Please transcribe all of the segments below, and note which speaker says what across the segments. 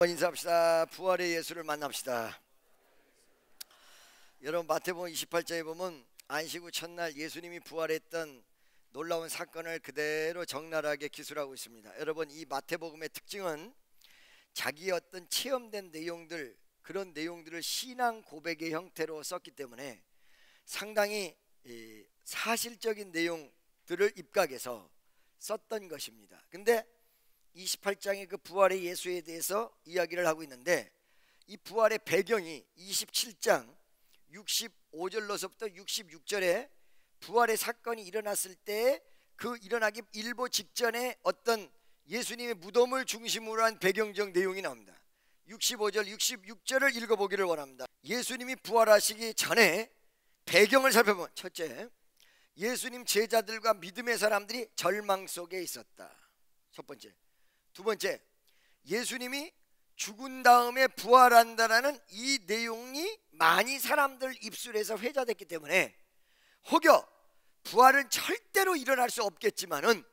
Speaker 1: 인사합시다. 부활의 예수를 만납시다. 여러분, 마태복음 28장에 보면 안식 후 첫날 예수님이 부활했던 놀라운 사건을 그대로 적나라하게 기술하고 있습니다. 여러분, 이 마태복음의 특징은 자기의 어떤 체험된 내용들, 그런 내용들을 신앙 고백의 형태로 썼기 때문에 상당히 사실적인 내용들을 입각해서 썼던 것입니다. 근데 28장의 그 부활의 예수에 대해서 이야기를 하고 있는데, 이 부활의 배경이 27장 65절로서부터 66절에 부활의 사건이 일어났을 때 그 일어나기 일보 직전에 어떤 예수님의 무덤을 중심으로 한 배경적 내용이 나옵니다. 65절 66절을 읽어보기를 원합니다. 예수님이 부활하시기 전에 배경을 살펴보면, 첫째, 예수님 제자들과 믿음의 사람들이 절망 속에 있었다. 첫 번째. 두 번째, 예수님이 죽은 다음에 부활한다라는 이 내용이 많이 사람들 입술에서 회자됐기 때문에 혹여 부활은 절대로 일어날 수 없겠지만은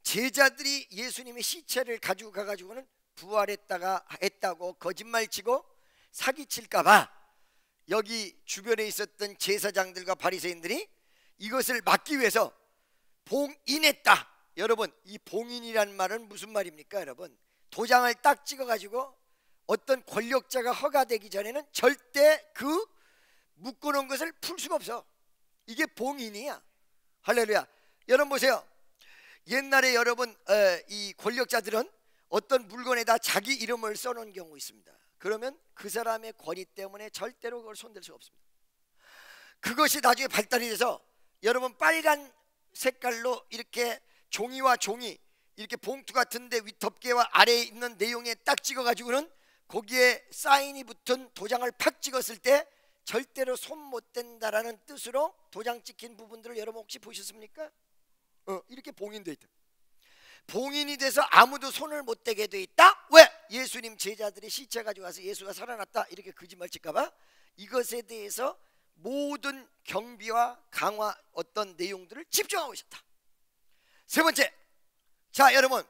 Speaker 1: 제자들이 예수님의 시체를 가지고 가가지고는 부활했다고 거짓말치고 사기칠까봐 여기 주변에 있었던 제사장들과 바리새인들이 이것을 막기 위해서 봉인했다. 여러분, 이 봉인이란 말은 무슨 말입니까? 여러분, 도장을 딱 찍어가지고 어떤 권력자가 허가되기 전에는 절대 그 묶어놓은 것을 풀 수가 없어. 이게 봉인이야. 할렐루야. 여러분 보세요. 옛날에 여러분 이 권력자들은 어떤 물건에다 자기 이름을 써놓은 경우 있습니다. 그러면 그 사람의 권위 때문에 절대로 그걸 손댈 수가 없습니다. 그것이 나중에 발달이 돼서 여러분 빨간 색깔로 이렇게 종이와 종이 이렇게 봉투 같은데 윗덮개와 아래에 있는 내용에 딱 찍어가지고는 거기에 사인이 붙은 도장을 팍 찍었을 때 절대로 손 못 댄다라는 뜻으로 도장 찍힌 부분들을 여러분 혹시 보셨습니까? 이렇게 봉인돼 있다. 봉인이 돼서 아무도 손을 못 대게 돼 있다. 왜? 예수님 제자들이 시체 가지고 와서 예수가 살아났다 이렇게 거짓말 칠까봐 이것에 대해서 모든 경비와 강화 어떤 내용들을 집중하고 있었다. 세 번째, 자 여러분,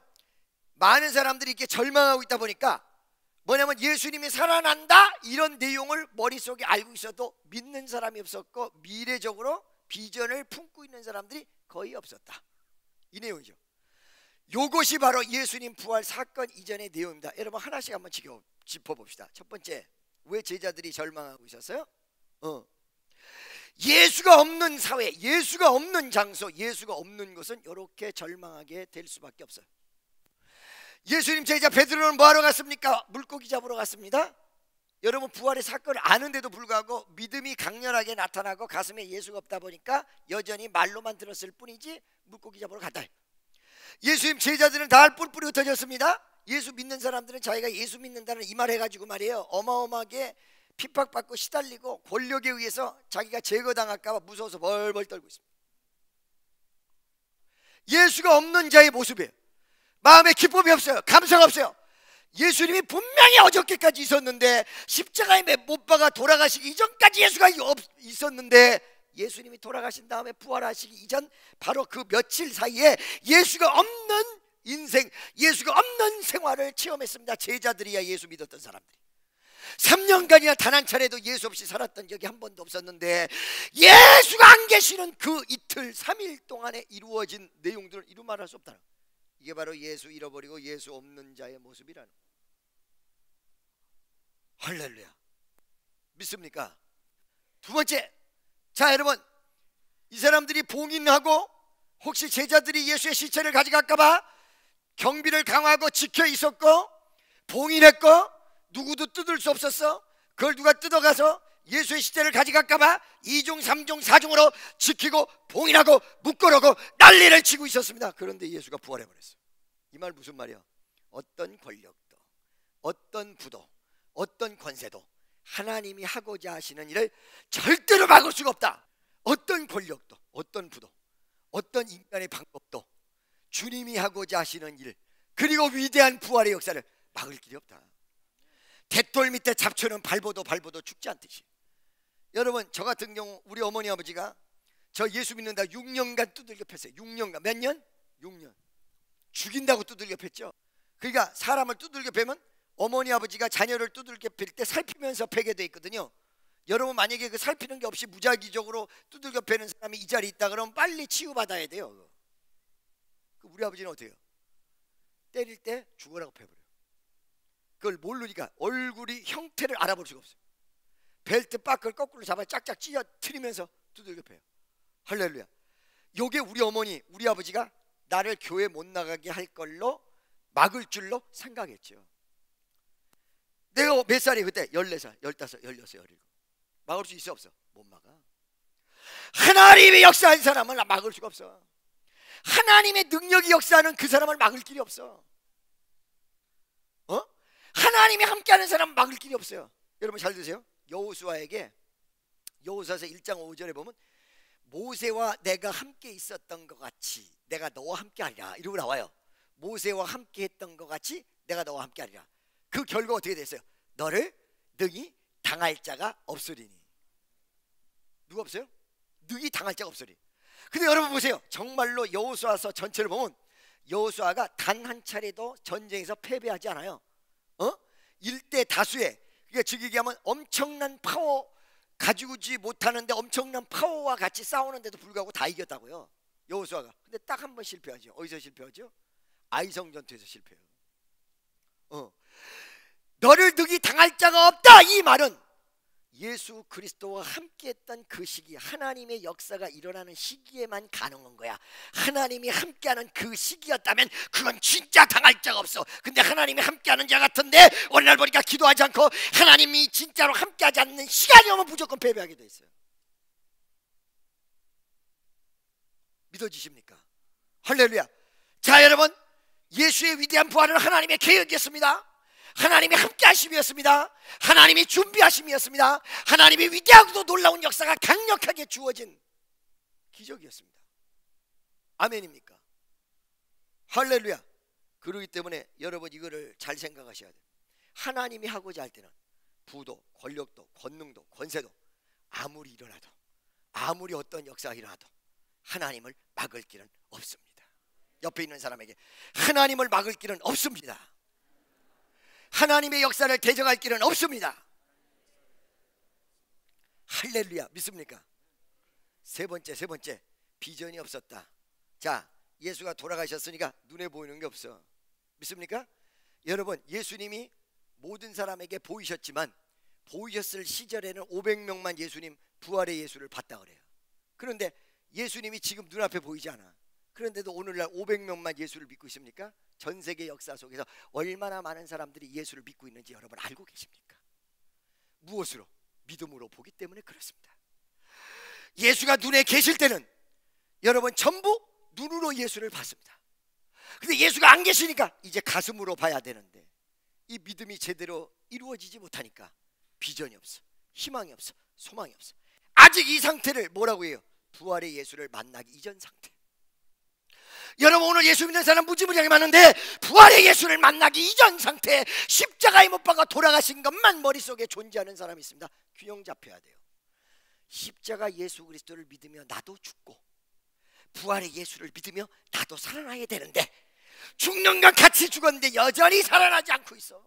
Speaker 1: 많은 사람들이 이렇게 절망하고 있다 보니까 뭐냐면 예수님이 살아난다 이런 내용을 머릿속에 알고 있어도 믿는 사람이 없었고 미래적으로 비전을 품고 있는 사람들이 거의 없었다. 이 내용이죠. 요것이 바로 예수님 부활 사건 이전의 내용입니다. 여러분 하나씩 한번 짚어봅시다. 첫 번째, 왜 제자들이 절망하고 있었어요? 예수가 없는 사회, 예수가 없는 장소, 예수가 없는 곳은 이렇게 절망하게 될 수밖에 없어요. 예수님 제자 베드로는 뭐하러 갔습니까? 물고기 잡으러 갔습니다. 여러분 부활의 사건을 아는데도 불구하고 믿음이 강렬하게 나타나고 가슴에 예수가 없다 보니까 여전히 말로만 들었을 뿐이지 물고기 잡으러 갔다. 예수님 제자들은 다 뿔뿔이 흩어졌습니다. 예수 믿는 사람들은 자기가 예수 믿는다는 이 말 해가지고 말이에요, 어마어마하게 핍박받고 시달리고 권력에 의해서 자기가 제거당할까 봐 무서워서 벌벌 떨고 있습니다. 예수가 없는 자의 모습이에요. 마음에 기쁨이 없어요. 감사가 없어요. 예수님이 분명히 어저께까지 있었는데 십자가에 못 박아 돌아가시기 이전까지 예수가 있었는데 예수님이 돌아가신 다음에 부활하시기 이전 바로 그 며칠 사이에 예수가 없는 인생, 예수가 없는 생활을 체험했습니다. 제자들이야 예수 믿었던 사람들이 3년간이나 단 한 차례도 예수 없이 살았던 적이 한 번도 없었는데 예수가 안 계시는 그 이틀 3일 동안에 이루어진 내용들을 이루 말할 수 없다는, 이게 바로 예수 잃어버리고 예수 없는 자의 모습이라는 거예요. 할렐루야. 믿습니까? 두 번째, 자 여러분, 이 사람들이 봉인하고 혹시 제자들이 예수의 시체를 가져갈까봐 경비를 강화하고 지켜 있었고 봉인했고 누구도 뜯을 수 없었어. 그걸 누가 뜯어가서 예수의 시체를 가져갈까봐 2중 3중 4중으로 지키고 봉인하고 묶어놓고 난리를 치고 있었습니다. 그런데 예수가 부활해버렸어요. 이 말 무슨 말이야? 어떤 권력도 어떤 부도 어떤 권세도 하나님이 하고자 하시는 일을 절대로 막을 수가 없다. 어떤 권력도 어떤 부도 어떤 인간의 방법도 주님이 하고자 하시는 일 그리고 위대한 부활의 역사를 막을 길이 없다. 대돌 밑에 잡초는 밟아도 죽지 않듯이. 여러분 저 같은 경우 우리 어머니 아버지가 저 예수 믿는다 6년간 두들겨 팼어요. 6년간. 몇 년? 6년. 죽인다고 두들겨 팼죠. 그러니까 사람을 두들겨 패면 어머니 아버지가 자녀를 두들겨 팰 때 살피면서 패게 돼 있거든요. 여러분 만약에 그 살피는 게 없이 무작위적으로 두들겨 패는 사람이 이 자리에 있다 그러면 빨리 치유받아야 돼요. 우리 아버지는 어때요? 때릴 때 죽어라고 패버려요. 그걸 모르니까 얼굴이 형태를 알아볼 수가 없어요. 벨트 바클 거꾸로 잡아 짝짝 찢어 트리면서 두들겨 패요. 할렐루야. 요게 우리 어머니 우리 아버지가 나를 교회 못 나가게 할 걸로 막을 줄로 생각했죠. 내가 몇 살이에요 그때? 14살, 15, 16, 17. 막을 수 있어 없어? 못 막아. 하나님의 역사한 사람을 막을 수가 없어. 하나님의 능력이 역사하는 그 사람을 막을 길이 없어. 하나님이 함께하는 사람은 막을 길이 없어요. 여러분 잘 드세요. 여호수아에게 여호수아서 1장 5절에 보면 모세와 내가 함께 있었던 것 같이 내가 너와 함께 하리라 이러고 나와요. 모세와 함께 했던 것 같이 내가 너와 함께 하리라. 그 결과 어떻게 됐어요? 너를 능히 당할 자가 없으리니. 누가 없어요? 능히 당할 자가 없으리. 근데 여러분 보세요. 정말로 여호수아서 전체를 보면 여호수아가 단 한 차례도 전쟁에서 패배하지 않아요. 일대 다수의, 그러니까 즉 얘기하면 엄청난 파워 가지고지 못하는데 엄청난 파워와 같이 싸우는데도 불구하고 다 이겼다고요 여호수아가. 근데 딱 한 번 실패하죠. 어디서 실패하죠? 아이성 전투에서 실패해요. 너를 능히 당할 자가 없다 이 말은 예수 그리스도와 함께했던 그 시기, 하나님의 역사가 일어나는 시기에만 가능한 거야. 하나님이 함께하는 그 시기였다면 그건 진짜 당할 자가 없어. 근데 하나님이 함께하는 자 같은데 오늘날 보니까 기도하지 않고 하나님이 진짜로 함께하지 않는 시간이 오면 무조건 패배하게 돼 있어요. 믿어지십니까? 할렐루야. 자 여러분, 예수의 위대한 부활은 하나님의 계획이었습니다. 하나님이 함께 하심이었습니다. 하나님이 준비하심이었습니다. 하나님의 위대하고도 놀라운 역사가 강력하게 주어진 기적이었습니다. 아멘입니까? 할렐루야. 그러기 때문에 여러분 이거를 잘 생각하셔야 돼요. 하나님이 하고자 할 때는 부도, 권력도, 권능도, 권세도 아무리 일어나도, 아무리 어떤 역사가 일어나도 하나님을 막을 길은 없습니다. 옆에 있는 사람에게 하나님을 막을 길은 없습니다. 하나님의 역사를 대적할 길은 없습니다. 할렐루야. 믿습니까? 세 번째 비전이 없었다. 자, 예수가 돌아가셨으니까 눈에 보이는 게 없어. 믿습니까? 여러분, 예수님이 모든 사람에게 보이셨지만 보이셨을 시절에는 500명만 예수님 부활의 예수를 봤다 그래요. 그런데 예수님이 지금 눈앞에 보이지 않아. 그런데도 오늘날 500명만 예수를 믿고 있습니까? 전 세계 역사 속에서 얼마나 많은 사람들이 예수를 믿고 있는지 여러분 알고 계십니까? 무엇으로? 믿음으로 보기 때문에 그렇습니다. 예수가 눈에 계실 때는 여러분 전부 눈으로 예수를 봤습니다. 근데 예수가 안 계시니까 이제 가슴으로 봐야 되는데 이 믿음이 제대로 이루어지지 못하니까 비전이 없어, 희망이 없어, 소망이 없어. 아직 이 상태를 뭐라고 해요? 부활의 예수를 만나기 이전 상태. 여러분 오늘 예수 믿는 사람 무지무지하게 많은데 부활의 예수를 만나기 이전 상태, 십자가에 못 박아 돌아가신 것만 머릿속에 존재하는 사람이 있습니다. 균형 잡혀야 돼요. 십자가 예수 그리스도를 믿으며 나도 죽고 부활의 예수를 믿으며 나도 살아나야 되는데 죽는 건 같이 죽었는데 여전히 살아나지 않고 있어.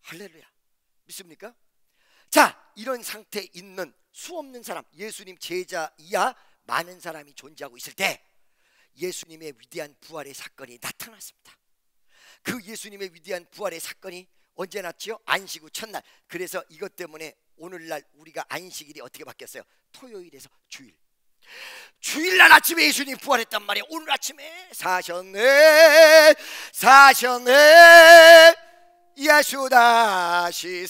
Speaker 1: 할렐루야. 믿습니까? 자, 이런 상태에 있는 수없는 사람, 예수님 제자 이하 많은 사람이 존재하고 있을 때 예수님의 위대한 부활의 사건이 나타났습니다. 그 예수님의 위대한 부활의 사건이 언제 났지요? 안식 후 첫날. 그래서 이것 때문에 오늘날 우리가 안식일이 어떻게 바뀌었어요? 토요일에서 주일. 주일날 아침에 예수님 부활했단 말이에요. 오늘 아침에 사셨네 예수 다시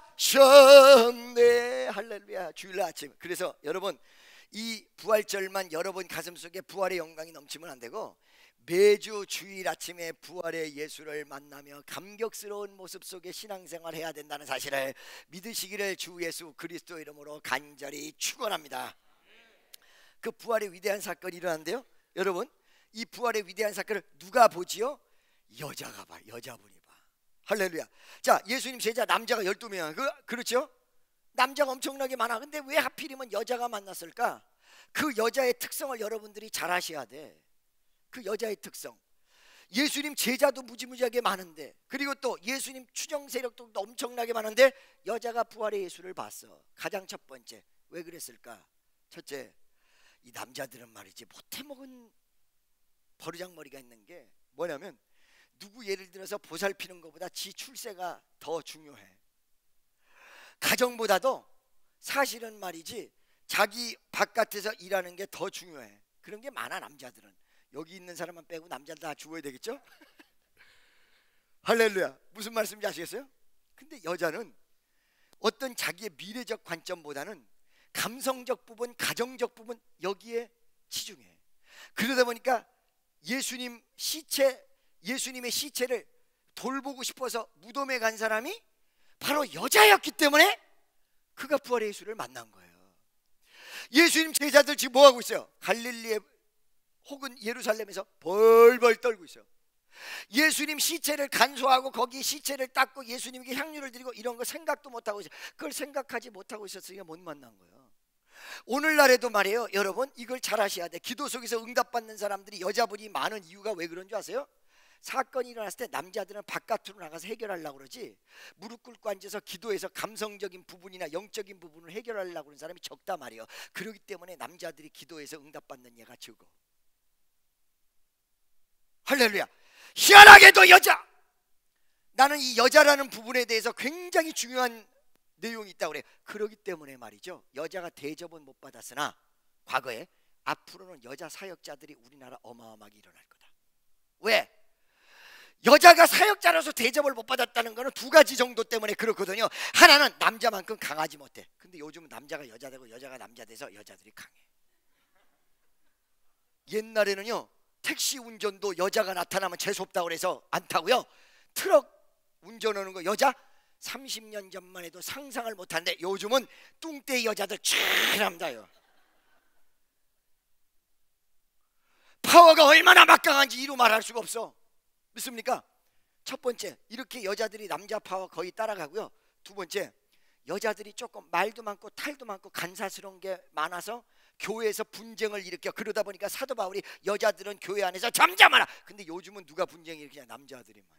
Speaker 1: 사셨네. 할렐루야. 주일날 아침. 그래서 여러분 이 부활절만 여러분 가슴속에 부활의 영광이 넘치면 안 되고 매주 주일 아침에 부활의 예수를 만나며 감격스러운 모습 속에 신앙생활을 해야 된다는 사실을 믿으시기를 주 예수 그리스도 이름으로 간절히 축원합니다. 그 부활의 위대한 사건이 일어난대요. 여러분 이 부활의 위대한 사건을 누가 보지요? 여자가 봐. 여자분이 봐. 할렐루야. 자, 예수님 제자 남자가 12명. 그렇죠? 남자가 엄청나게 많아. 근데 왜 하필이면 여자가 만났을까? 그 여자의 특성을 여러분들이 잘 아셔야 돼. 그 여자의 특성. 예수님 제자도 무지무지하게 많은데, 그리고 또 예수님 추정 세력도 엄청나게 많은데 여자가 부활의 예수를 봤어. 가장 첫 번째, 왜 그랬을까? 첫째, 이 남자들은 말이지 못해먹은 버르장머리가 있는 게 뭐냐면, 누구 예를 들어서 보살피는 것보다 지 출세가 더 중요해. 가정보다도 사실은 말이지 자기 바깥에서 일하는 게 더 중요해. 그런 게 많아. 남자들은. 여기 있는 사람만 빼고 남자들 다 죽어야 되겠죠? 할렐루야. 무슨 말씀인지 아시겠어요? 근데 여자는 어떤 자기의 미래적 관점보다는 감성적 부분, 가정적 부분, 여기에 치중해. 그러다 보니까 예수님의 시체를 돌보고 싶어서 무덤에 간 사람이 바로 여자였기 때문에 그가 부활의 예수를 만난 거예요. 예수님 제자들 지금 뭐하고 있어요? 갈릴리에 혹은 예루살렘에서 벌벌 떨고 있어요. 예수님 시체를 간수하고 거기 시체를 닦고 예수님께 향유를 드리고 이런 거 생각도 못하고 있어요. 그걸 생각하지 못하고 있었으니까 못 만난 거예요. 오늘날에도 말이에요, 여러분, 이걸 잘 아셔야 돼. 기도 속에서 응답받는 사람들이 여자분이 많은 이유가 왜 그런 줄 아세요? 사건이 일어났을 때 남자들은 바깥으로 나가서 해결하려고 그러지, 무릎 꿇고 앉아서 기도해서 감성적인 부분이나 영적인 부분을 해결하려고 하는 사람이 적다 말이에요. 그렇기 때문에 남자들이 기도해서 응답받는 예가 적어. 할렐루야. 희한하게도 여자, 나는 이 여자라는 부분에 대해서 굉장히 중요한 내용이 있다고 그래요. 그렇기 때문에 말이죠, 여자가 대접은 못 받았으나 과거에, 앞으로는 여자 사역자들이 우리나라 어마어마하게 일어날 거다. 왜? 여자가 사역자로서 대접을 못 받았다는 거는 두 가지 정도 때문에 그렇거든요. 하나는 남자만큼 강하지 못해. 근데 요즘은 남자가 여자 되고 여자가 남자 돼서 여자들이 강해. 옛날에는요, 택시 운전도 여자가 나타나면 재수없다고 그래서 안 타고요, 트럭 운전하는 거 여자 30년 전만 해도 상상을 못하는데 요즘은 뚱떼 여자들 촤합니다요. 파워가 얼마나 막강한지 이루 말할 수가 없어. 믿습니까? 첫 번째, 이렇게 여자들이 남자 파워 거의 따라가고요. 두 번째, 여자들이 조금 말도 많고 탈도 많고 간사스러운 게 많아서 교회에서 분쟁을 일으켜. 그러다 보니까 사도 바울이 여자들은 교회 안에서 잠잠하라. 근데 요즘은 누가 분쟁을 일으키냐? 남자들이만.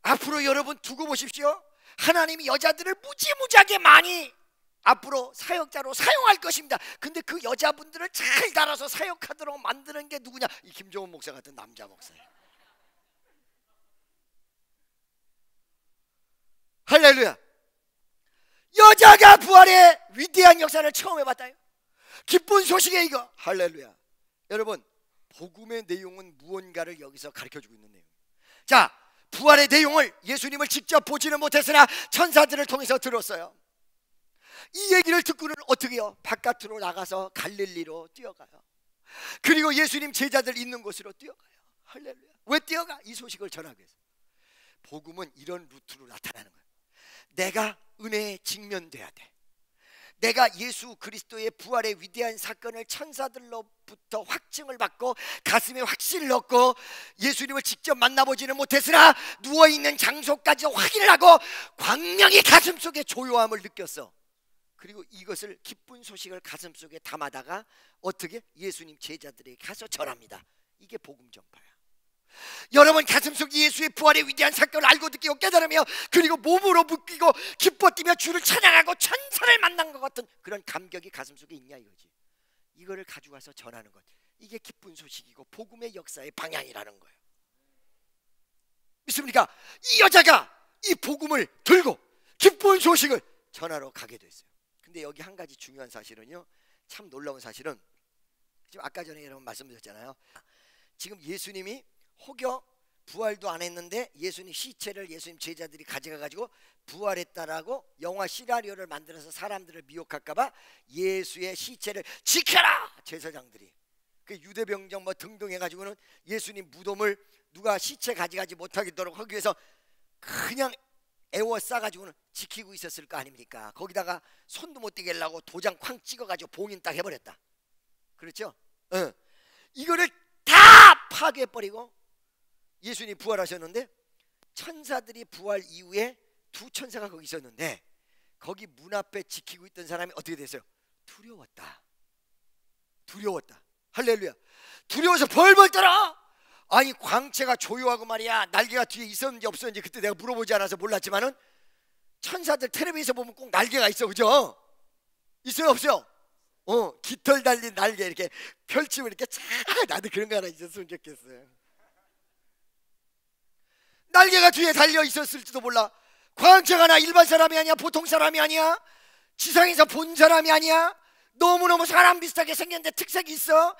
Speaker 1: 앞으로 여러분 두고 보십시오. 하나님이 여자들을 무지무지하게 많이 앞으로 사역자로 사용할 것입니다. 근데 그 여자분들을 잘 달아서 사역하도록 만드는 게 누구냐? 이 김종훈 목사 같은 남자 목사예요. 할렐루야. 여자가 부활의 위대한 역사를 처음 해봤다요. 기쁜 소식이에요 이거. 할렐루야. 여러분, 복음의 내용은 무언가를 여기서 가르쳐주고 있는 내용이에요. 자, 부활의 내용을 예수님을 직접 보지는 못했으나 천사들을 통해서 들었어요. 이 얘기를 듣고는 어떻게 해요? 바깥으로 나가서 갈릴리로 뛰어가요. 그리고 예수님 제자들 있는 곳으로 뛰어가요. 할렐루야. 왜 뛰어가? 이 소식을 전하기 위해서. 복음은 이런 루트로 나타나는 거예요. 내가 은혜에 직면돼야 돼. 내가 예수 그리스도의 부활의 위대한 사건을 천사들로부터 확증을 받고 가슴에 확신을 얻고 예수님을 직접 만나보지는 못했으나 누워있는 장소까지 확인을 하고 광명히 가슴속에 조요함을 느꼈어. 그리고 이것을 기쁜 소식을 가슴속에 담아다가 어떻게? 예수님 제자들에게 가서 전합니다. 이게 복음 전파야. 여러분 가슴속 예수의 부활의 위대한 사건을 알고 느끼고 깨달으며 그리고 몸으로 느끼고 기뻐 뛰며 주를 찬양하고 천사를 만난 것 같은 그런 감격이 가슴속에 있냐 이거지. 이거를 가져와서 전하는 것, 이게 기쁜 소식이고 복음의 역사의 방향이라는 거예요. 믿습니까? 이 여자가 이 복음을 들고 기쁜 소식을 전하러 가게 됐어요. 근데 여기 한 가지 중요한 사실은요, 참 놀라운 사실은, 지금 아까 전에 여러분 말씀드렸잖아요. 지금 예수님이 혹여 부활도 안 했는데 예수님 시체를 예수님 제자들이 가져가가지고 부활했다라고 영화 시나리오를 만들어서 사람들을 미혹할까봐 예수의 시체를 지켜라! 제사장들이 그 유대병정 뭐 등등 해가지고는 예수님 무덤을 누가 시체 가져가지 못하겠도록 하기 위해서 그냥 애워싸가지고는 지키고 있었을 거 아닙니까? 거기다가 손도 못 대게 하려고 도장 쾅 찍어가지고 봉인 딱 해버렸다. 그렇죠? 이거를 다 파괴해버리고 예수님이 부활하셨는데, 천사들이 부활 이후에 두 천사가 거기 있었는데 거기 문 앞에 지키고 있던 사람이 어떻게 됐어요? 두려웠다. 두려웠다. 할렐루야. 두려워서 벌벌 떨어. 아니 광채가 조용하고 말이야 날개가 뒤에 있었는지 없었는지 그때 내가 물어보지 않아서 몰랐지만은 천사들 텔레비에서 보면 꼭 날개가 있어, 그죠? 있어요 없어요? 깃털 달린 날개 이렇게 펼치면 이렇게 쫙. 나도 그런 거 하나 있었으면 좋겠어요. 날개가 뒤에 달려 있었을지도 몰라. 광채가 나 일반 사람이 아니야, 보통 사람이 아니야, 지상에서 본 사람이 아니야. 너무너무 사람 비슷하게 생겼는데 특색이 있어.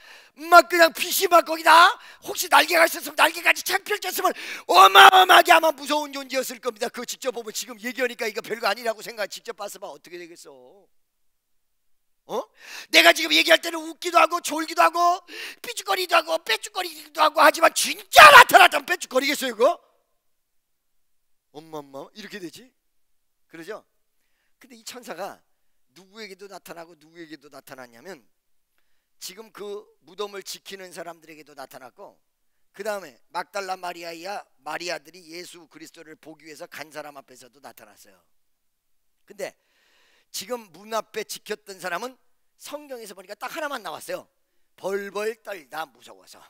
Speaker 1: 막 그냥 빛이 막 거기다. 혹시 날개가 있었으면 날개까지 착 펼쳤으면 어마어마하게 아마 무서운 존재였을 겁니다. 그거 직접 보면 지금 얘기하니까 이거 별거 아니라고 생각. 직접 봤으면 어떻게 되겠어? 내가 지금 얘기할 때는 웃기도 하고 졸기도 하고 삐죽거리기도 하고 빼죽거리기도 하고 하지만 진짜 나타났다면 빼죽거리겠어요 그거? 엄마 이렇게 되지? 그러죠? 근데 이 천사가 누구에게도 나타나고 누구에게도 나타났냐면 지금 그 무덤을 지키는 사람들에게도 나타났고, 그 다음에 막달라 마리아야 마리아들이 예수 그리스도를 보기 위해서 간 사람 앞에서도 나타났어요. 근데 지금 문 앞에 지켰던 사람은 성경에서 보니까 딱 하나만 나왔어요. 벌벌 떨다 무서워서.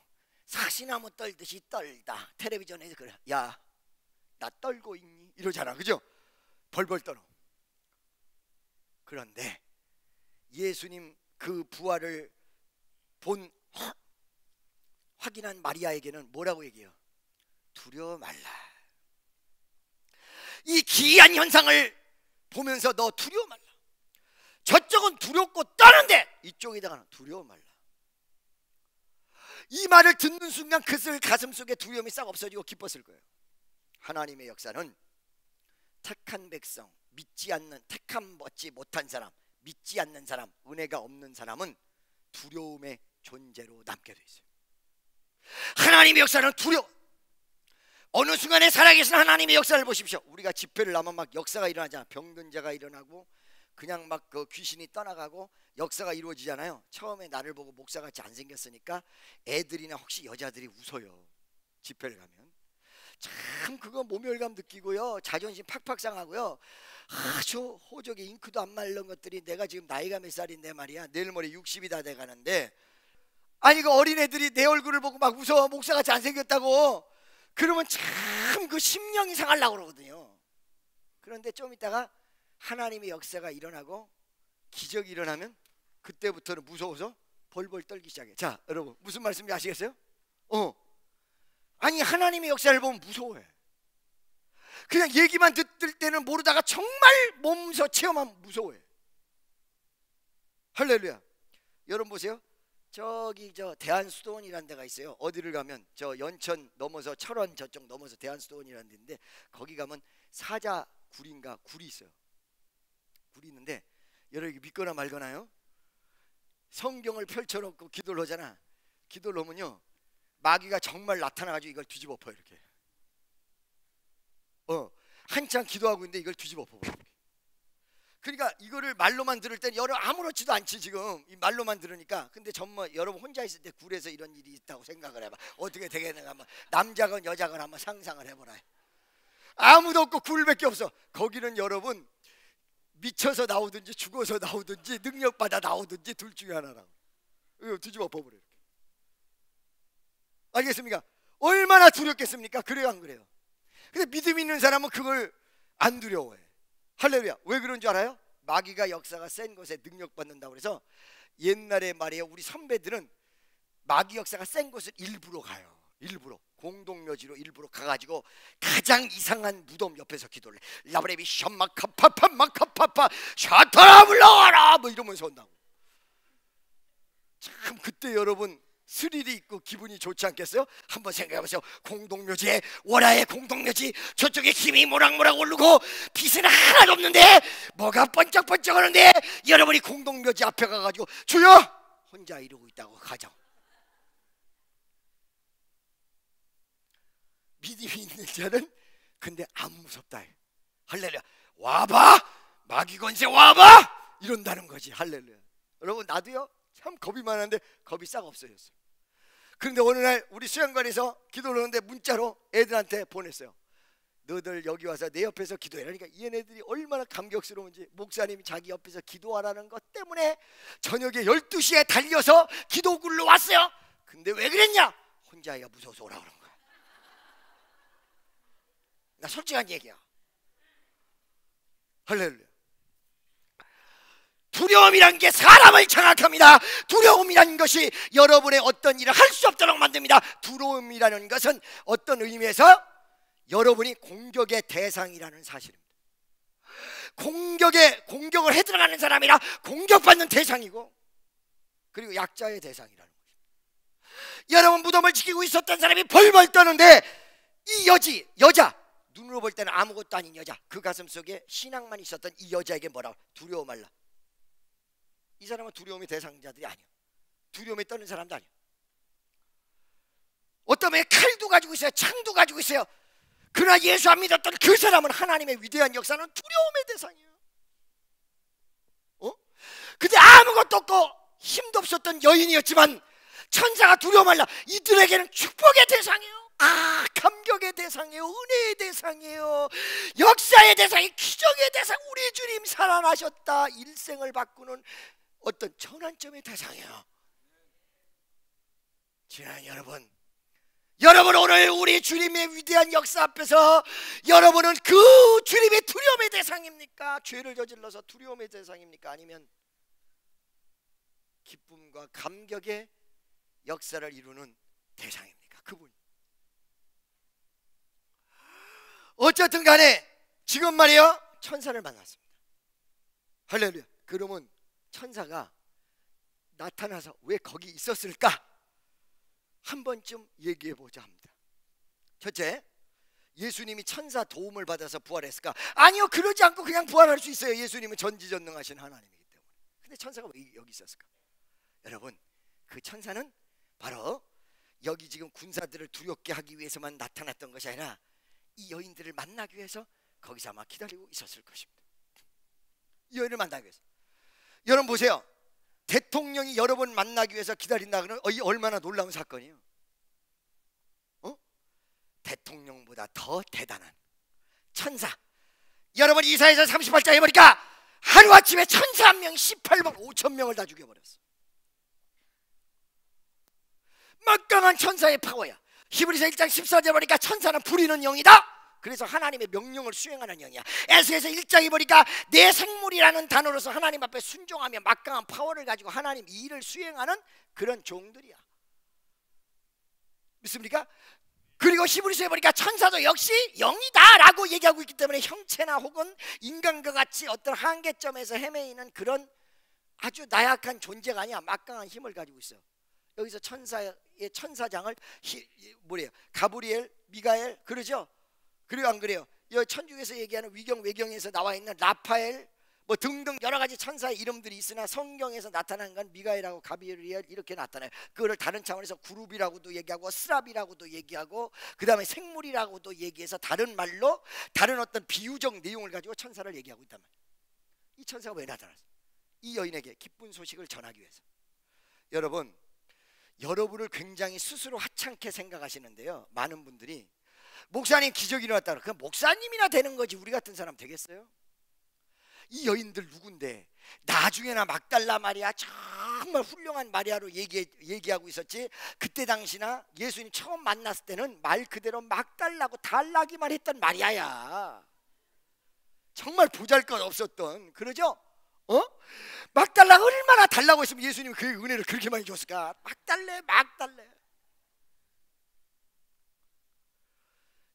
Speaker 1: 사시나무 떨듯이 떨다. 텔레비전에서 그래, 야 나 떨고 있니? 이러잖아, 그죠? 벌벌 떨어. 그런데 예수님 그 부활을 본 확인한 마리아에게는 뭐라고 얘기해요? 두려워 말라. 이 기이한 현상을 보면서 너 두려워 말라. 저쪽은 두렵고 떠는데 이쪽에다가는 두려워 말라. 이 말을 듣는 순간 그들 가슴 속에 두려움이 싹 없어지고 기뻤을 거예요. 하나님의 역사는 택한 백성, 믿지 않는, 택함 받지 못한 사람, 믿지 않는 사람, 은혜가 없는 사람은 두려움의 존재로 남게 돼 있어요. 하나님의 역사는 두려워. 어느 순간에 살아계신 하나님의 역사를 보십시오. 우리가 집회를 하면 막 역사가 일어나잖아. 병든 자가 일어나고 그냥 막 그 귀신이 떠나가고 역사가 이루어지잖아요. 처음에 나를 보고 목사같이 안 생겼으니까 애들이나 혹시 여자들이 웃어요. 집회를 가면. 참 그거 모멸감 느끼고요, 자존심 팍팍 상하고요. 아주 호적에 잉크도 안 마른 것들이 내가 지금 나이가 몇 살인데 말이야, 내일 모레 60이 다 돼가는데, 아니 그 어린애들이 내 얼굴을 보고 막 웃어. 목사같이 안 생겼다고. 그러면 참 그 심령이 상하려고 그러거든요. 그런데 좀 있다가 하나님의 역사가 일어나고 기적이 일어나면 그때부터는 무서워서 벌벌 떨기 시작해. 자 여러분 무슨 말씀인지 아시겠어요? 아니 하나님의 역사를 보면 무서워해. 그냥 얘기만 듣을 때는 모르다가 정말 몸소 체험하면 무서워해. 할렐루야. 여러분 보세요. 저기 저 대한수도원이라는 데가 있어요. 어디를 가면 저 연천 넘어서 철원 저쪽 넘어서 대한수도원이라는 데인데 거기 가면 사자굴인가 굴이 있어요. 굴이 있는데 여러분 믿거나 말거나요, 성경을 펼쳐놓고 기도를 하잖아. 기도를 하면요 마귀가 정말 나타나가지고 이걸 뒤집어 엎어요 이렇게. 한참 기도하고 있는데 이걸 뒤집어 엎어. 그러니까 이거를 말로만 들을 땐 여러분 아무렇지도 않지 지금 이 말로만 들으니까. 근데 정말 여러분 혼자 있을 때 굴에서 이런 일이 있다고 생각을 해봐. 어떻게 되겠는가 한번 남자건 여자건 한번 상상을 해보라. 아무도 없고 굴밖에 없어. 거기는 여러분 미쳐서 나오든지 죽어서 나오든지 능력받아 나오든지 둘 중에 하나라고. 이거 뒤집어 엎어버려 이렇게. 알겠습니까? 얼마나 두렵겠습니까? 그래요 안 그래요? 근데 믿음 있는 사람은 그걸 안 두려워해. 할렐루야. 왜 그런 줄 알아요? 마귀가 역사가 센 곳에 능력받는다고 그래서 옛날에 말이에요 우리 선배들은 마귀 역사가 센 곳을 일부러 가요. 일부러 공동묘지로 일부러 가가지고 가장 이상한 무덤 옆에서 기도를 해. 라브레비 션마카파파 마카파파 샤타라 불러와라 뭐 이러면서 온다고. 참 그때 여러분 스릴이 있고 기분이 좋지 않겠어요? 한번 생각해보세요. 공동묘지에 월화의 공동묘지 저쪽에 힘이 모락모락 오르고 빛은 하나도 없는데 뭐가 번쩍번쩍 하는데 여러분이 공동묘지 앞에 가가지고 주여 혼자 이러고 있다고 가정. 믿음이 있는 자는 근데 안 무섭다. 할렐루야. 와봐 마귀 권세 와봐 이런다는 거지. 할렐루야. 여러분 나도요 참 겁이 많은데 겁이 싹 없어졌어요. 그런데 어느 날 우리 수양관에서 기도를 하는데 문자로 애들한테 보냈어요. 너들 여기 와서 내 옆에서 기도해라. 그러니까 얘네들이 얼마나 감격스러운지 목사님이 자기 옆에서 기도하라는 것 때문에 저녁에 12시에 달려서 기도굴로 왔어요. 근데 왜 그랬냐? 혼자 아이가 무서워서 오라 그런 거야. 나 솔직한 얘기야. 할렐루야. 두려움이란 게 사람을 장악합니다. 두려움이라는 것이 여러분의 어떤 일을 할 수 없도록 만듭니다. 두려움이라는 것은 어떤 의미에서 여러분이 공격의 대상이라는 사실입니다. 공격을 해 들어가는 사람이라 공격받는 대상이고, 그리고 약자의 대상이라는 것입니다. 여러분 무덤을 지키고 있었던 사람이 벌벌 떠는데 이 여자 눈으로 볼 때는 아무것도 아닌 여자, 그 가슴 속에 신앙만 있었던 이 여자에게 뭐라고? 두려워 말라. 이 사람은 두려움의 대상자들이 아니야. 두려움에 떠는 사람도 아니야. 어떤 분이 칼도 가지고 있어요, 창도 가지고 있어요. 그러나 예수 안 믿었던 그 사람은 하나님의 위대한 역사는 두려움의 대상이에요. 근데 아무것도 없고 힘도 없었던 여인이었지만 천사가 두려워 말라. 이들에게는 축복의 대상이에요. 감격의 대상이에요. 은혜의 대상이에요. 역사의 대상이, 기적의 대상. 우리 주님 살아나셨다. 일생을 바꾸는 어떤 전환점의 대상이에요. 지난 여러분 오늘 우리 주님의 위대한 역사 앞에서 여러분은 그 주님의 두려움의 대상입니까? 죄를 저질러서 두려움의 대상입니까? 아니면 기쁨과 감격의 역사를 이루는 대상입니까? 그분. 어쨌든 간에 지금 말이요, 천사를 만났습니다. 할렐루야. 그러면 천사가 나타나서 왜 거기 있었을까? 한 번쯤 얘기해 보자 합니다. 첫째, 예수님이 천사 도움을 받아서 부활했을까? 아니요, 그러지 않고 그냥 부활할 수 있어요. 예수님은 전지전능하신 하나님이기 때문에. 근데 천사가 왜 여기 있었을까? 여러분, 그 천사는 바로 여기 지금 군사들을 두렵게 하기 위해서만 나타났던 것이 아니라 이 여인들을 만나기 위해서 거기서 아마 기다리고 있었을 것입니다. 이 여인을 만나기 위해서. 여러분 보세요. 대통령이 여러 번 만나기 위해서 기다린다 그러면 이 얼마나 놀라운 사건이에요. 대통령보다 더 대단한 천사. 여러분 이사야서 38장에 보니까 하루아침에 천사 한 명 18만 5천 명을 다 죽여버렸어. 막강한 천사의 파워야. 히브리서 1장 14절에 보니까 천사는 부리는 영이다. 그래서 하나님의 명령을 수행하는 영이야. 에스겔서 1장에 보니까 내 생물이라는 단어로서 하나님 앞에 순종하며 막강한 파워를 가지고 하나님 일을 수행하는 그런 종들이야. 믿습니까? 그리고 히브리서에 보니까 천사도 역시 영이다 라고 얘기하고 있기 때문에 형체나 혹은 인간과 같이 어떤 한계점에서 헤매이는 그런 아주 나약한 존재가 아니야. 막강한 힘을 가지고 있어. 여기서 천사의 천사장을 가브리엘, 미가엘 그러죠? 그리고 안 그래요? 이 천주교에서 얘기하는 위경, 외경에서 나와 있는 라파엘 뭐 등등 여러 가지 천사의 이름들이 있으나 성경에서 나타나는 건 미가엘하고 가브리엘 이렇게 나타나요. 그거를 다른 차원에서 그룹이라고도 얘기하고 스랍이라고도 얘기하고 그 다음에 생물이라고도 얘기해서 다른 말로 다른 어떤 비유적 내용을 가지고 천사를 얘기하고 있단 말이에요. 이 천사가 왜 나타났어요? 이 여인에게 기쁜 소식을 전하기 위해서. 여러분을 굉장히 스스로 하찮게 생각하시는데요, 많은 분들이 목사님 기적이 일어났다 그럼 목사님이나 되는 거지 우리 같은 사람 되겠어요? 이 여인들 누군데? 나중에나 막달라 마리아 정말 훌륭한 마리아로 얘기하고 있었지. 그때 당시나 예수님 처음 만났을 때는 말 그대로 막달라고 달라기만 했던 마리아야. 정말 보잘것 없었던, 그러죠? 막달라가 얼마나 달라고 했으면 예수님이 그 은혜를 그렇게 많이 줬을까? 막달래.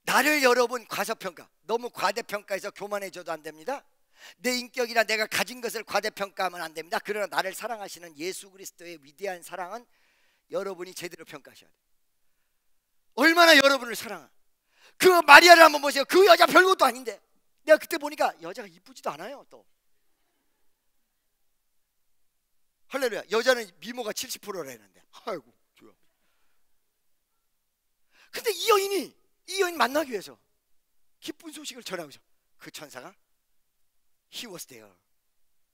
Speaker 1: 나를 여러분 과소평가, 너무 과대평가해서 교만해져도 안 됩니다. 내 인격이나 내가 가진 것을 과대평가하면 안 됩니다. 그러나 나를 사랑하시는 예수 그리스도의 위대한 사랑은 여러분이 제대로 평가하셔야 돼요. 얼마나 여러분을 사랑하. 그 마리아를 한번 보세요. 그 여자 별것도 아닌데 내가 그때 보니까 여자가 이쁘지도 않아요. 또 할렐루야. 여자는 미모가 70%라 했는데 아이고 좋아. 근데 이 여인 만나기 위해서 기쁜 소식을 전하고 있어. 그 천사가 He was there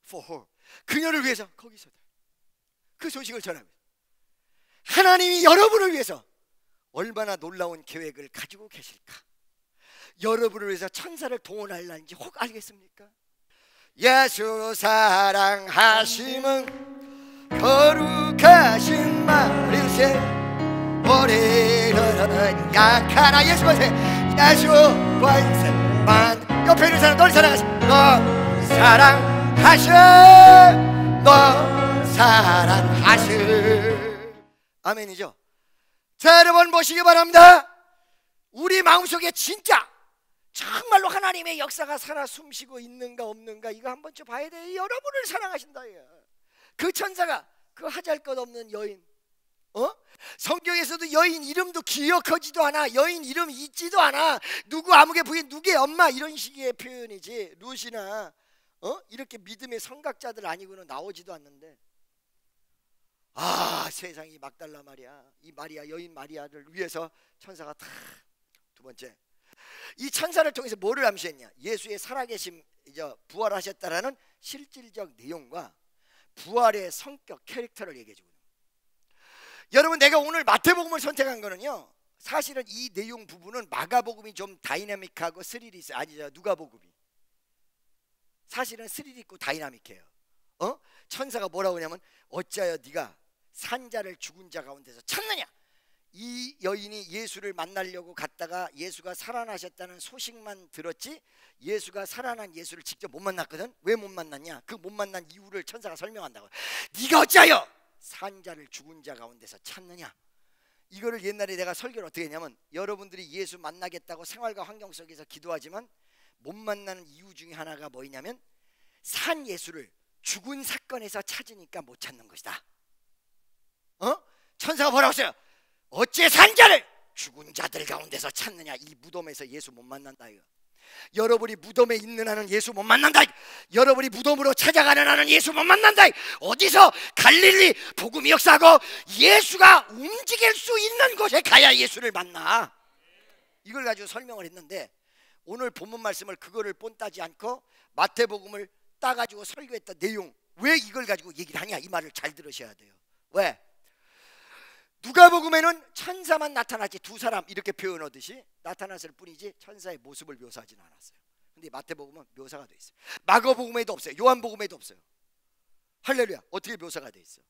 Speaker 1: for her. 그녀를 위해서 거기 있었다. 그 소식을 전하고 있어. 하나님이 여러분을 위해서 얼마나 놀라운 계획을 가지고 계실까? 여러분을 위해서 천사를 동원하려는지 혹 알겠습니까? 예수 사랑하심은 거룩하신 마리세 노래는 약하나 예수 권세 예수 권세만 옆에 있는 사람 널 사랑하시 너 사랑하시 너 사랑하시 아멘이죠. 자 여러분 보시기 바랍니다. 우리 마음속에 진짜 정말로 하나님의 역사가 살아 숨쉬고 있는가 없는가 이거 한 번쯤 봐야 돼. 여러분을 사랑하신다. 그 천사가 그 하잘것없는 여인 성경에서도 여인 이름도 기억하지도 않아. 여인 이름 있지도 않아. 누구 아무개 부인 누구의 엄마 이런 식의 표현이지. 룻이나 이렇게 믿음의 성각자들 아니고는 나오지도 않는데 세상이 막달라 말이야. 이 마리아 여인 마리아를 위해서 천사가 다 두 번째 이 천사를 통해서 뭐를 암시했냐? 예수의 살아계심 부활하셨다라는 실질적 내용과 부활의 성격 캐릭터를 얘기해주고 여러분 내가 오늘 마태복음을 선택한 거는요 사실은 이 내용 부분은 마가복음이 좀 다이나믹하고 스릴이 있어요. 아니죠 누가복음이 사실은 스릴 있고 다이나믹해요. 천사가 뭐라고 하냐면 어찌하여 네가 산자를 죽은 자 가운데서 찾느냐. 이 여인이 예수를 만나려고 갔다가 예수가 살아나셨다는 소식만 들었지 예수가 살아난 예수를 직접 못 만났거든. 왜 못 만났냐? 그 못 만난 이유를 천사가 설명한다고. 네가 어찌하여 산자를 죽은 자 가운데서 찾느냐. 이거를 옛날에 내가 설교를 어떻게 했냐면 여러분들이 예수 만나겠다고 생활과 환경 속에서 기도하지만 못 만나는 이유 중에 하나가 뭐냐면 산 예수를 죽은 사건에서 찾으니까 못 찾는 것이다. 천사가 뭐라고 했어요? 어째 산자를 죽은 자들 가운데서 찾느냐. 이 무덤에서 예수 못 만난다 이거. 여러분이 무덤에 있는 한은 예수 못 만난다. 여러분이 무덤으로 찾아가는 한은 예수 못 만난다. 어디서 갈릴리 복음이 역사하고 예수가 움직일 수 있는 곳에 가야 예수를 만나. 이걸 가지고 설명을 했는데 오늘 본문 말씀을 그거를 본따지 않고 마태복음을 따가지고 설교했던 내용 왜 이걸 가지고 얘기를 하냐 이 말을 잘 들으셔야 돼요. 왜? 누가복음에는 천사만 나타났지 두 사람 이렇게 표현하듯이 나타났을 뿐이지 천사의 모습을 묘사하지는 않았어요. 근데 마태복음은 묘사가 돼 있어요. 마가복음에도 없어요. 요한복음에도 없어요. 할렐루야. 어떻게 묘사가 돼 있어?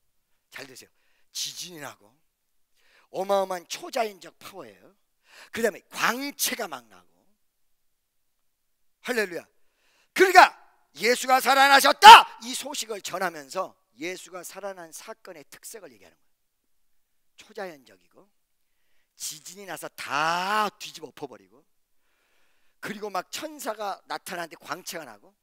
Speaker 1: 잘 되세요. 지진이 나고 어마어마한 초자연적 파워예요. 그 다음에 광채가 막 나고 할렐루야. 그러니까 예수가 살아나셨다 이 소식을 전하면서 예수가 살아난 사건의 특색을 얘기하는 거예요. 초자연적이고 지진이 나서 다 뒤집어 엎어버리고 그리고 막 천사가 나타나는데 광채가 나고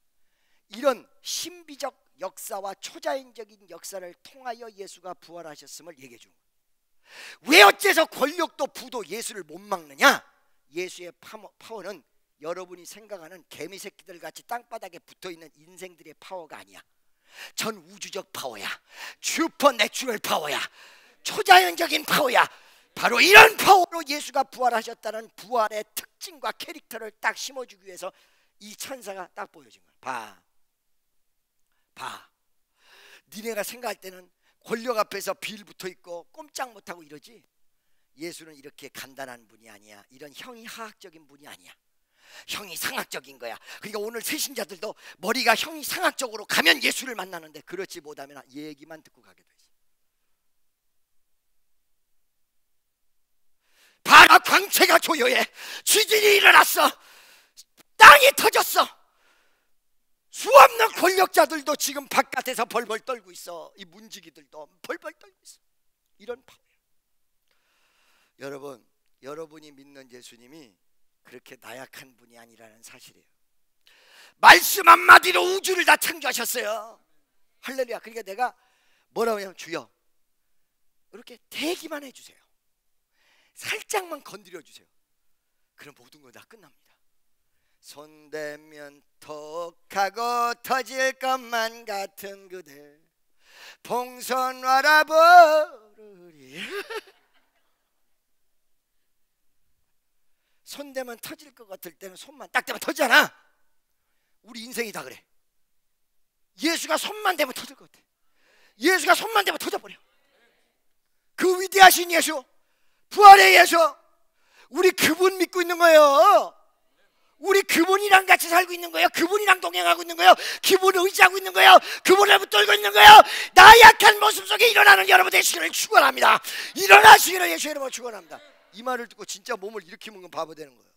Speaker 1: 이런 신비적 역사와 초자연적인 역사를 통하여 예수가 부활하셨음을 얘기해 주는 거예요. 왜 어째서 권력도 부도 예수를 못 막느냐? 예수의 파워는 여러분이 생각하는 개미새끼들 같이 땅바닥에 붙어있는 인생들의 파워가 아니야. 전 우주적 파워야. 슈퍼내추럴 파워야. 초자연적인 파워야. 바로 이런 파워로 예수가 부활하셨다는 부활의 특징과 캐릭터를 딱 심어주기 위해서 이 천사가 딱 보여준 거야. 봐. 니네가 생각할 때는 권력 앞에서 빌 붙어있고 꼼짝 못하고 이러지 예수는 이렇게 간단한 분이 아니야. 이런 형이 하학적인 분이 아니야. 형이 상학적인 거야. 그러니까 오늘 새신자들도 머리가 형이 상학적으로 가면 예수를 만나는데 그렇지 못하면 얘기만 듣고 가게 돼 있어. 바라 광채가 조여해. 지진이 일어났어. 땅이 터졌어. 수없는 권력자들도 지금 바깥에서 벌벌 떨고 있어. 이 문지기들도 벌벌 떨고 있어. 이런 파워예요. 여러분, 여러분이 믿는 예수님이 그렇게 나약한 분이 아니라는 사실이에요. 말씀 한마디로 우주를 다 창조하셨어요. 할렐루야. 그러니까 내가 뭐라고 하냐면 주여 이렇게 대기만 해주세요. 살짝만 건드려 주세요. 그럼 모든 거 다 끝납니다. 손대면 톡하고 터질 것만 같은 그대 봉선 와라 버르리. 손대면 터질 것 같을 때는 손만 딱 대면 터지잖아. 우리 인생이 다 그래. 예수가 손만 대면 터질 것 같아. 예수가 손만 대면 터져버려. 그 위대하신 예수, 부활의 예수, 우리 그분 믿고 있는 거예요. 우리 그분이랑 같이 같이 살고 있는 거예요. 그분이랑 동행하고 있는 거예요. 그분을 의지하고 있는 거예요. 그분을 붙들고 있는 거예요. 나약한 모습 속에 일어나는 여러분 되시기를 축원합니다. 일어나시기를 예수의 이름으로 축원합니다. 이 말을 듣고 진짜 몸을 일으키는 건 바보 되는 거예요.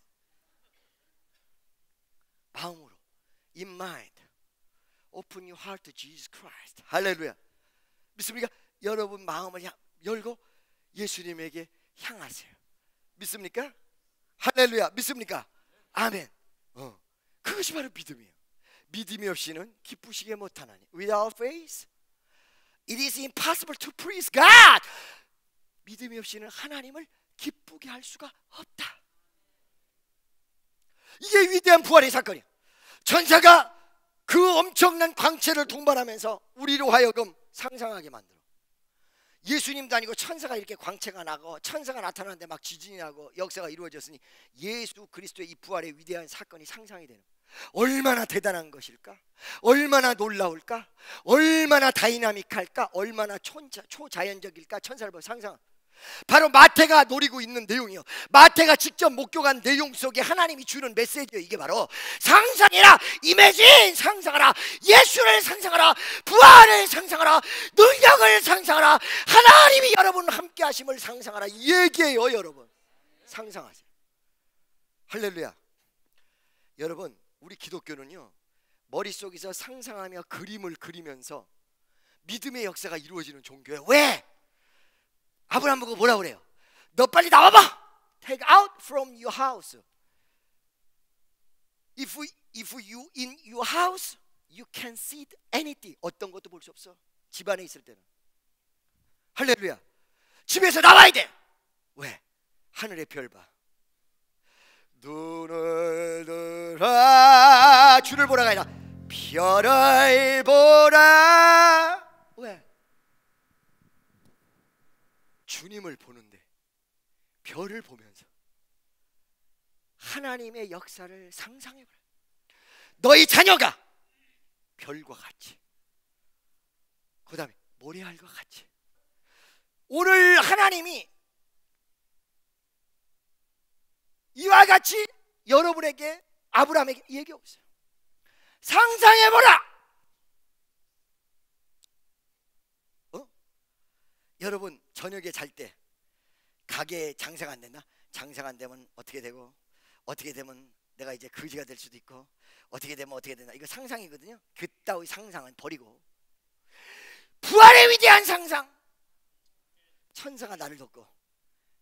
Speaker 1: 마음으로, in mind, open your heart to Jesus Christ. 할렐루야. 믿습니까? 여러분 마음을 열고 예수님에게 향하세요. 믿습니까? 할렐루야. 믿습니까? 아멘. 그것이 바로 믿음이에요. 믿음이 없이는 기쁘시게 못하나니. Without faith, it is impossible to please God. 믿음이 없이는 하나님을 기쁘게 할 수가 없다. 이게 위대한 부활의 사건이에요. 천사가 그 엄청난 광채를 동반하면서 우리로 하여금 상상하게 만들어. 예수님도 아니고 천사가 이렇게 광채가 나고 천사가 나타나는데 막 지진이 나고 역사가 이루어졌으니 예수 그리스도의 이 부활의 위대한 사건이 상상이 되는 거예요. 얼마나 대단한 것일까? 얼마나 놀라울까? 얼마나 다이나믹할까? 얼마나 초자연적일까? 천사를 보고 상상. 바로 마태가 노리고 있는 내용이요. 마태가 직접 목격한 내용 속에 하나님이 주는 메시지예요. 이게 바로 상상해라, 이매진 상상하라, 예수를 상상하라, 부활을 상상하라, 능력을 상상하라, 하나님이 여러분 함께 하심을 상상하라. 이 얘기예요. 여러분 상상하세요. 할렐루야. 여러분 우리 기독교는요, 머릿속에서 상상하며 그림을 그리면서 믿음의 역사가 이루어지는 종교예요. 왜? 아브라함 보고 뭐라 그래요? 너 빨리 나와봐. Take out from your house. If you in your house, you can see anything. 어떤 것도 볼 수 없어. 집 안에 있을 때는. 할렐루야. 집에서 나와야 돼. 왜? 하늘의 별 봐. 눈을 들어 주를 보라가 아니라 별을 보라. 왜? 주님을 보는데 별을 보면서 하나님의 역사를 상상해보라. 너희 자녀가 별과 같이, 그 다음에 모래알과 같이. 오늘 하나님이 이와 같이 여러분에게, 아브라함에게 얘기하고 있어요. 상상해보라. 여러분 저녁에 잘 때 가게에 장사가 안 됐나? 장사가 안 되면 어떻게 되고, 어떻게 되면 내가 이제 거지가 될 수도 있고, 어떻게 되면 어떻게 되나, 이거 상상이거든요. 그따위 상상은 버리고 부활의 위대한 상상. 천사가 나를 돕고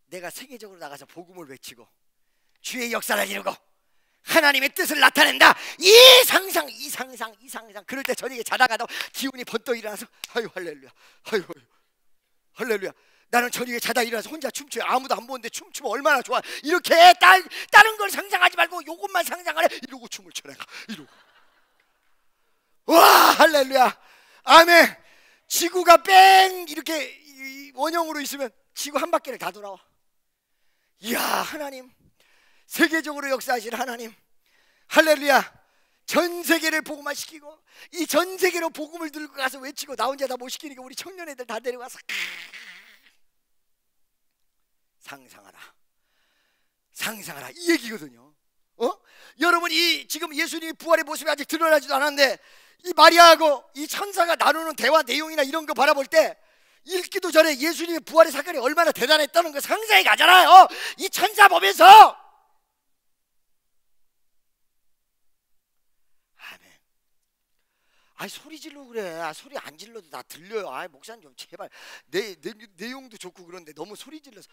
Speaker 1: 내가 세계적으로 나가서 복음을 외치고 주의 역사를 이루고 하나님의 뜻을 나타낸다. 이 상상, 이 상상, 이 상상. 그럴 때 저녁에 자다가도 기운이 번떡 일어나서 아유 할렐루야, 아유 할렐루야. 나는 저녁에 자다 일어나서 혼자 춤춰요. 아무도 안 보는데 춤추면 얼마나 좋아. 이렇게 다른 걸 상상하지 말고 요것만 상상하래. 이러고 춤을 춰 내가. 이러고. 와 할렐루야. 아멘. 지구가 뺑 이렇게 원형으로 있으면 지구 한 바퀴를 다 돌아와. 이야 하나님, 세계적으로 역사하실 하나님, 할렐루야. 전 세계를 복음화 시키고 이 전 세계로 복음을 들고 가서 외치고 나 혼자 다 못 시키니까 우리 청년 애들 다 데려가서 상상하라, 상상하라, 이 얘기거든요. 여러분 이 지금 예수님이 부활의 모습이 아직 드러나지도 않았는데 이 마리아하고 이 천사가 나누는 대화 내용이나 이런 거 바라볼 때 읽기도 전에 예수님의 부활의 사건이 얼마나 대단했다는 거 상상이 가잖아요. 이 천사 보면서. 아멘. 아이 소리 질러 그래. 소리 안 질러도 다 들려요. 아이 목사님 좀 제발 내용도 좋고 그런데 너무 소리 질러서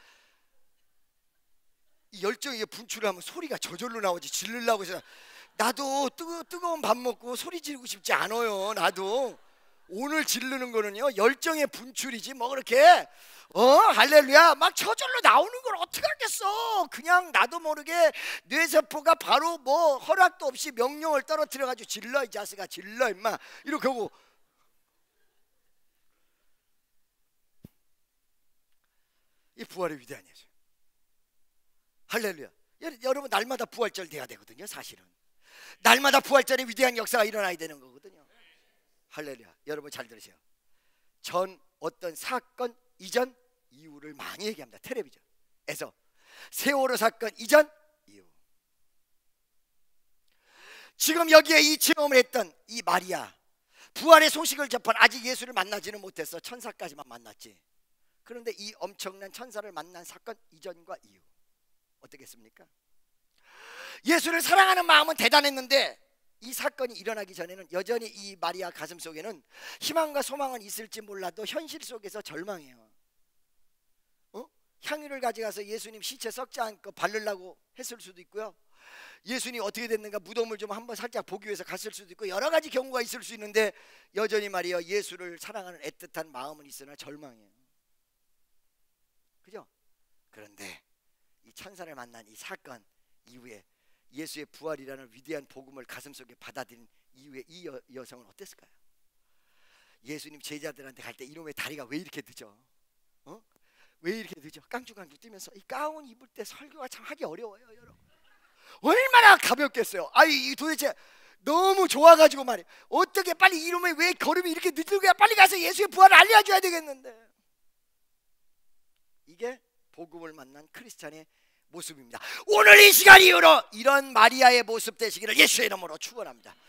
Speaker 1: 이 열정이 분출을 하면 소리가 저절로 나오지. 질르려고 해서 나도 뜨거운 밥 먹고 소리 지르고 싶지 않아요. 나도 오늘 지르는 거는요 열정의 분출이지 뭐 그렇게 할렐루야 막 저절로 나오는 걸 어떻게 하겠어. 그냥 나도 모르게 뇌세포가 바로 뭐 허락도 없이 명령을 떨어뜨려 가지고 질러 이 자식아 질러 임마 이렇게 하고. 이 부활의 위대한 예수. 할렐루야. 여러분 날마다 부활절 돼야 되거든요. 사실은 날마다 부활절의 위대한 역사가 일어나야 되는 거거든요. 할렐루야. 여러분 잘 들으세요. 전 어떤 사건 이전 이후를 많이 얘기합니다. 텔레비전에서 세월호 사건 이전 이후. 지금 여기에 이 체험을 했던 이 마리아, 부활의 소식을 접한, 아직 예수를 만나지는 못했어. 천사까지만 만났지. 그런데 이 엄청난 천사를 만난 사건 이전과 이후 어떻겠습니까? 예수를 사랑하는 마음은 대단했는데 이 사건이 일어나기 전에는 여전히 이 마리아 가슴 속에는 희망과 소망은 있을지 몰라도 현실 속에서 절망해요. 향유를 가져가서 예수님 시체 썩지 않고 바르려고 했을 수도 있고요, 예수님 어떻게 됐는가 무덤을 좀 한번 살짝 보기 위해서 갔을 수도 있고, 여러 가지 경우가 있을 수 있는데 여전히 말이야 예수를 사랑하는 애틋한 마음은 있으나 절망해요. 그죠? 그런데 이 천사를 만난 이 사건 이후에 예수의 부활이라는 위대한 복음을 가슴속에 받아들인 이후에 이 여성은 어땠을까요? 예수님 제자들한테 갈 때 이놈의 다리가 왜 이렇게 늦어? 왜 이렇게 늦어? 깡충깡충 뛰면서 이 가운 입을 때 설교가 참 하기 어려워요, 여러분. 얼마나 가볍겠어요. 아이 도대체 너무 좋아가지고 말이야, 어떻게 빨리 이놈의 왜 걸음이 이렇게 늦은 거야? 빨리 가서 예수의 부활을 알려줘야 되겠는데. 이게 복음을 만난 크리스찬의 모습입니다. 오늘 이 시간 이후로 이런 마리아의 모습 되시기를 예수의 이름으로 축원합니다.